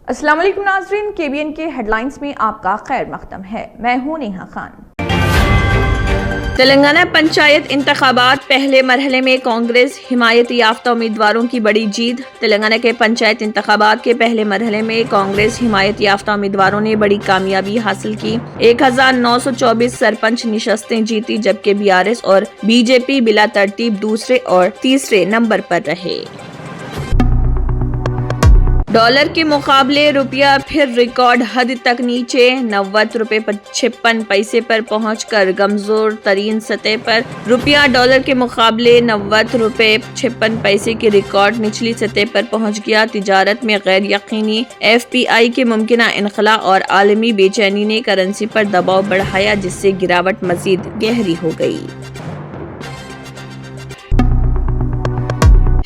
السلام علیکم ناظرین، KBN کے ہیڈ لائنز میں آپ کا خیر مقدم ہے۔ میں ہوں نیہا خان۔ تلنگانہ پنچایت انتخابات پہلے مرحلے میں کانگریس حمایت یافتہ امیدواروں کی بڑی جیت۔ تلنگانہ کے پنچایت انتخابات کے پہلے مرحلے میں کانگریس حمایت یافتہ امیدواروں نے بڑی کامیابی حاصل کی۔ 1924 سرپنچ نشستیں جیتی، جبکہ BRS اور BJP بلا ترتیب دوسرے اور تیسرے نمبر پر رہے۔ ڈالر کے مقابلے روپیہ پھر ریکارڈ حد تک نیچے، 90 روپے 56 پیسے پر پہنچ کر کمزور ترین سطح پر۔ روپیہ ڈالر کے مقابلے 90 روپے 56 پیسے کی ریکارڈ نچلی سطح پر پہنچ گیا۔ تجارت میں غیر یقینی FPI کے ممکنہ انخلاء اور عالمی بے چینی نے کرنسی پر دباؤ بڑھایا، جس سے گراوٹ مزید گہری ہو گئی۔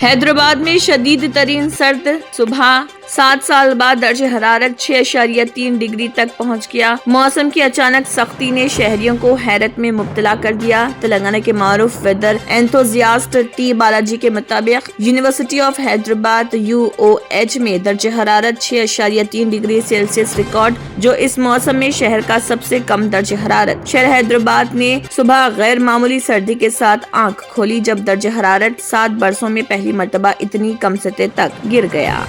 حیدرآباد میں شدید ترین سرد، صبح 7 سال بعد درجہ حرارت 6.3 ڈگری تک پہنچ گیا۔ موسم کی اچانک سختی نے شہریوں کو حیرت میں مبتلا کر دیا۔ تلنگانہ کے معروف ویدر انتھوزیاسٹ T بالاجی کے مطابق یونیورسٹی آف حیدرآباد UOH میں درجہ حرارت 6.3 ڈگری سیلسیس ریکارڈ، جو اس موسم میں شہر کا سب سے کم درجہ حرارت۔ شہر حیدرآباد نے صبح غیر معمولی سردی کے ساتھ آنکھ کھولی، جب درجہ حرارت 7 برسوں میں پہلی مرتبہ اتنی کم سطح تک گر گیا۔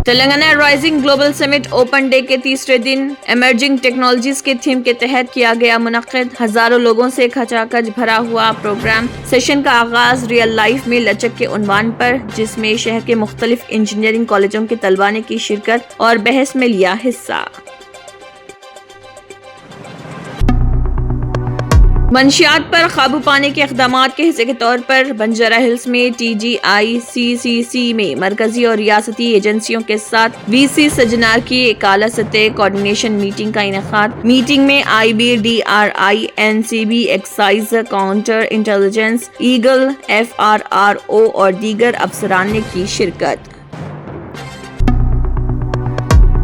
تلنگانہ رائزنگ گلوبل سمٹ اوپن ڈے کے تیسرے دن ایمرجنگ ٹیکنالوجیز کے تھیم کے تحت کیا گیا منعقد۔ ہزاروں لوگوں سے کھچا کھچ بھرا ہوا پروگرام سیشن کا آغاز ریئل لائف میں لچک کے عنوان پر، جس میں شہر کے مختلف انجینئرنگ کالجوں کے طلباء نے کی شرکت اور بحث میں لیا حصہ۔ منشیات پر قابو پانے کے اقدامات کے حصے کے طور پر بنجارہ ہلز میں TGICCC میں مرکزی اور ریاستی ایجنسیوں کے ساتھ VC سجنار کی ایک اعلیٰ سطح کوآرڈینیشن میٹنگ کا انعقاد۔ میٹنگ میں IBDRI NCB excise counter intelligence Eagle FRRO اور دیگر افسران نے کی شرکت۔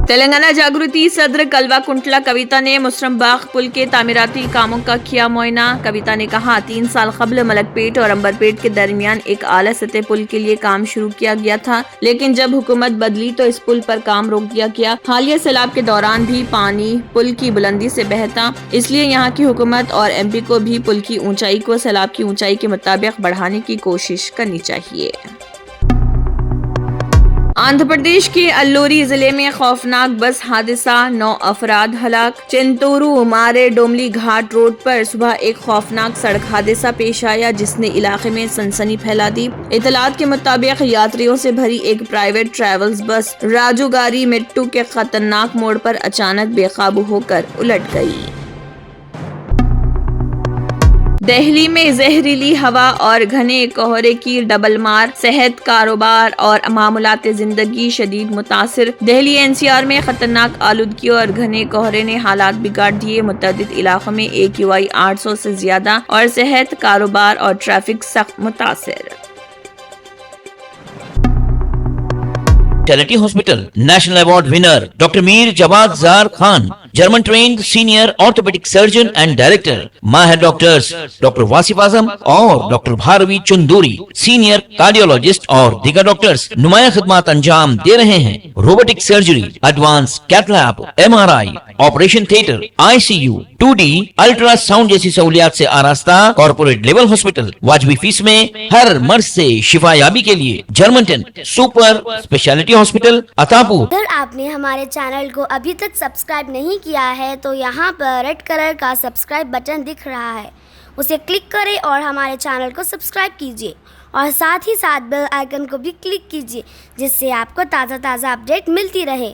تلنگانہ جاگرتی صدر کلوا کنٹلا کویتا نے مسرم باغ پل کے تعمیراتی کاموں کا کیا معائنہ۔ کویتا نے کہا، 3 سال قبل ملک پیٹ اور امبر پیٹ کے درمیان ایک اعلیٰ سطح پل کے لیے کام شروع کیا گیا تھا، لیکن جب حکومت بدلی تو اس پل پر کام روک دیا گیا۔ حالیہ سیلاب کے دوران بھی پانی پل کی بلندی سے بہتا، اس لیے یہاں کی حکومت اور MP کو بھی پل کی اونچائی کو سیلاب کی اونچائی کے مطابق بڑھانے کی کوشش کرنی چاہیے۔ آندھرا پردیش کے الوری ضلع میں خوفناک بس حادثہ، 9 افراد ہلاک۔ چنتورو مارے ڈوملی گھاٹ روڈ پر صبح ایک خوفناک سڑک حادثہ پیش آیا، جس نے علاقے میں سنسنی پھیلا دی۔ اطلاعات کے مطابق یاتریوں سے بھری ایک پرائیویٹ ٹریولز بس راجوگاری میٹو کے خطرناک موڑ پر اچانک بے قابو ہو کر الٹ گئی۔ دہلی میں زہریلی ہوا اور گھنے کہرے کی ڈبل مار، صحت، کاروبار اور معمولات زندگی شدید متاثر۔ دہلی NCR میں خطرناک آلودگی اور گھنے کہرے نے حالات بگاڑ دیے۔ متعدد علاقوں میں AQI 800 سے زیادہ اور صحت، کاروبار اور ٹریفک سخت متاثر۔ Charity hospital national award winner doctor Mir Jawad Zar Khan, German trained senior orthopaedic surgeon and director, ماہر ڈاکٹرز ڈاکٹر واصف اعظم اور doctor Bharavi Chandori, senior cardiologist اور دیگر ڈاکٹرز نمایاں خدمات انجام دے رہے ہیں۔ Robotic surgery, advance cath lab, MRI، operation theatre, ICU، 2D ultrasound جیسی سہولیات سے آراستہ کارپوریٹ لیول ہاسپٹل، واجبی فیس میں ہر مرض سے شفا یابی کے لیے German trained super speciality hospital Attapur. اگر آپ نے ہمارے چینل کو ابھی تک سبسکرائب نہیں کیا ہے تو یہاں پر ریڈ کلر کا سبسکرائب بٹن دکھ رہا ہے، اسے کلک کریں اور ہمارے چینل کو سبسکرائب کیجیے، اور ساتھ ہی ساتھ بیل آئیکن کو بھی کلک کیجیے، جس سے آپ کو تازہ اپڈیٹ ملتی رہے۔